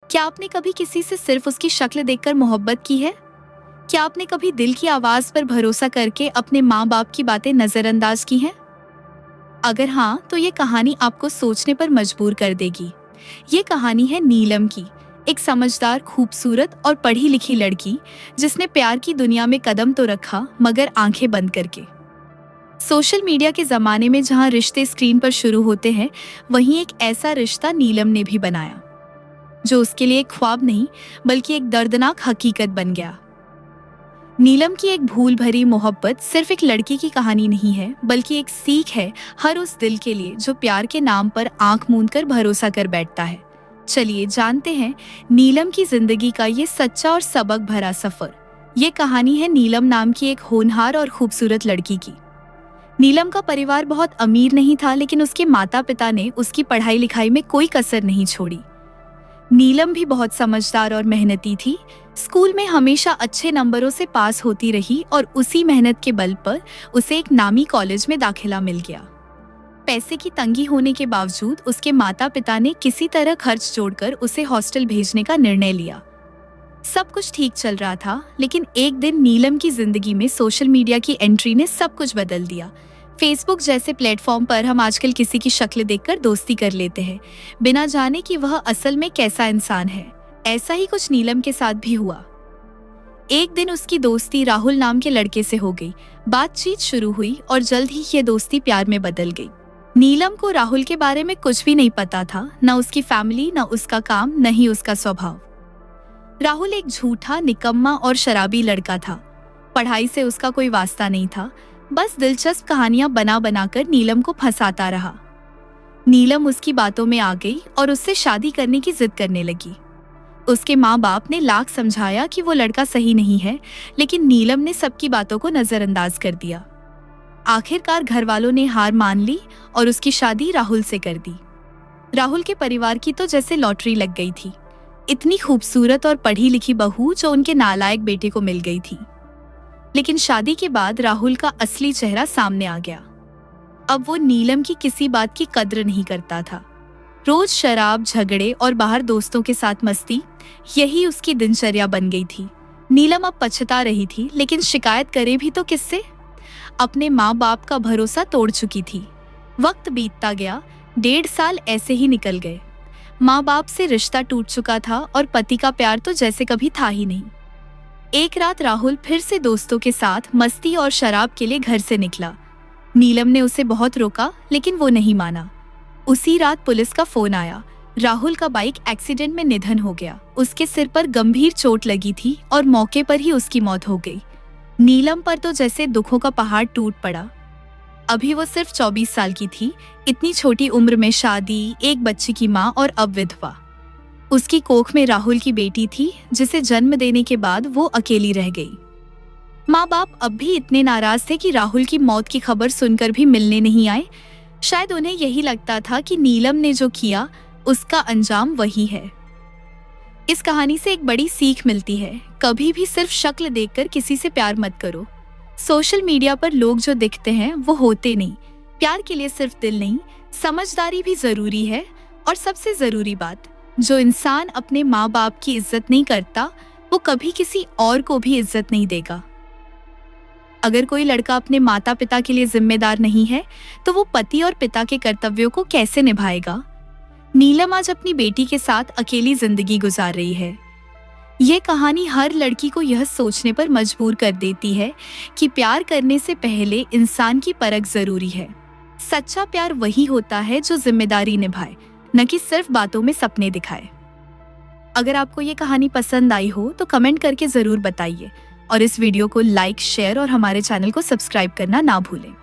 क्या आपने कभी किसी से सिर्फ उसकी शक्ल देखकर मोहब्बत की है? क्या आपने कभी दिल की आवाज पर भरोसा करके अपने माँ बाप की बातें नजरअंदाज की हैं? अगर हाँ, तो ये कहानी आपको सोचने पर मजबूर कर देगी। ये कहानी है नीलम की, एक समझदार, खूबसूरत और पढ़ी लिखी लड़की जिसने प्यार की दुनिया में कदम तो रखा मगर आंखें बंद करके। सोशल मीडिया के जमाने में जहाँ रिश्ते स्क्रीन पर शुरू होते हैं, वहीं एक ऐसा रिश्ता नीलम ने भी बनाया जो उसके लिए एक ख्वाब नहीं बल्कि एक दर्दनाक हकीकत बन गया। नीलम की एक भूल भरी मोहब्बत सिर्फ एक लड़की की कहानी नहीं है, बल्कि एक सीख है हर उस दिल के लिए जो प्यार के नाम पर आंख मूंद कर भरोसा कर बैठता है। चलिए जानते हैं नीलम की जिंदगी का ये सच्चा और सबक भरा सफर। ये कहानी है नीलम नाम की एक होनहार और खूबसूरत लड़की की। नीलम का परिवार बहुत अमीर नहीं था, लेकिन उसके माता पिता ने उसकी पढ़ाई लिखाई में कोई कसर नहीं छोड़ी। नीलम भी बहुत समझदार और मेहनती थी। स्कूल में हमेशा अच्छे नंबरों से पास होती रही और उसी मेहनत के बल पर उसे एक नामी कॉलेज में दाखिला मिल गया। पैसे की तंगी होने के बावजूद उसके माता पिता ने किसी तरह खर्च जोड़कर उसे हॉस्टल भेजने का निर्णय लिया। सब कुछ ठीक चल रहा था, लेकिन एक दिन नीलम की जिंदगी में सोशल मीडिया की एंट्री ने सब कुछ बदल दिया। फेसबुक जैसे प्लेटफॉर्म पर हम आजकल किसी की शक्ल देखकर दोस्ती कर लेते हैं, बिना जाने कि वह असल में कैसा इंसान है। ऐसा ही कुछ नीलम के साथ भी हुआ। एक दिन उसकी दोस्ती राहुल नाम के लड़के से हो गई। बातचीत शुरू हुई और जल्द ही ये दोस्ती प्यार में बदल गई। नीलम को राहुल के बारे में कुछ भी नहीं पता था, न उसकी फैमिली, न उसका काम, न ही उसका स्वभाव। राहुल एक झूठा, निकम्मा और शराबी लड़का था। पढ़ाई से उसका कोई वास्ता नहीं था, बस दिलचस्प कहानियां बना बनाकर नीलम को फंसाता रहा। नीलम उसकी बातों में आ गई और उससे शादी करने की जिद करने लगी। उसके माँ बाप ने लाख समझाया कि वो लड़का सही नहीं है, लेकिन नीलम ने सबकी बातों को नजरअंदाज कर दिया। आखिरकार घर वालों ने हार मान ली और उसकी शादी राहुल से कर दी। राहुल के परिवार की तो जैसे लॉटरी लग गई थी। इतनी खूबसूरत और पढ़ी लिखी बहू जो उनके नालायक बेटे को मिल गई थी। लेकिन शादी के बाद राहुल का असली चेहरा सामने आ गया। अब वो नीलम की किसी बात की कद्र नहीं करता था। रोज शराब, झगड़े और बाहर दोस्तों के साथ मस्ती, यही उसकी दिनचर्या बन गई थी। नीलम अब पछता रही थी, लेकिन शिकायत करे भी तो किससे? अपने माँ बाप का भरोसा तोड़ चुकी थी। वक्त बीतता गया, 1.5 साल ऐसे ही निकल गए। माँ बाप से रिश्ता टूट चुका था और पति का प्यार तो जैसे कभी था ही नहीं। एक रात राहुल फिर से दोस्तों के साथ मस्ती और शराब के लिए घर से निकला। नीलम ने उसे बहुत रोका, लेकिन वो नहीं माना। उसी रात पुलिस का फोन आया। राहुल का बाइक एक्सीडेंट में निधन हो गया। उसके सिर पर गंभीर चोट लगी थी और मौके पर ही उसकी मौत हो गई। नीलम पर तो जैसे दुखों का पहाड़ टूट पड़ा। अभी वो सिर्फ 24 साल की थी। इतनी छोटी उम्र में शादी, एक बच्चे की माँ और अब विधवा। उसकी कोख में राहुल की बेटी थी, जिसे जन्म देने के बाद वो अकेली रह गई। माँ बाप अब भी इतने नाराज थे कि राहुल की मौत की खबर सुनकर भी मिलने नहीं आए। शायद उन्हें यही लगता था कि नीलम ने जो किया उसका अंजाम वही है। इस कहानी से एक बड़ी सीख मिलती है, कभी भी सिर्फ शक्ल देखकर किसी से प्यार मत करो। सोशल मीडिया पर लोग जो दिखते हैं वो होते नहीं। प्यार के लिए सिर्फ दिल नहीं, समझदारी भी जरूरी है। और सबसे जरूरी बात, जो इंसान अपने माँ बाप की इज्जत नहीं करता, वो कभी किसी और को भी इज्जत नहीं देगा। अगर कोई लड़का अपने माता पिता के लिए जिम्मेदार नहीं है, तो वो पति और पिता के कर्तव्यों को कैसे निभाएगा? नीलम आज अपनी बेटी के साथ अकेली जिंदगी गुजार रही है। ये कहानी हर लड़की को यह सोचने पर मजबूर कर देती है कि प्यार करने से पहले इंसान की परख जरूरी है। सच्चा प्यार वही होता है जो जिम्मेदारी निभाए, न कि सिर्फ बातों में सपने दिखाए। अगर आपको ये कहानी पसंद आई हो तो कमेंट करके जरूर बताइए और इस वीडियो को लाइक, शेयर और हमारे चैनल को सब्सक्राइब करना ना भूलें।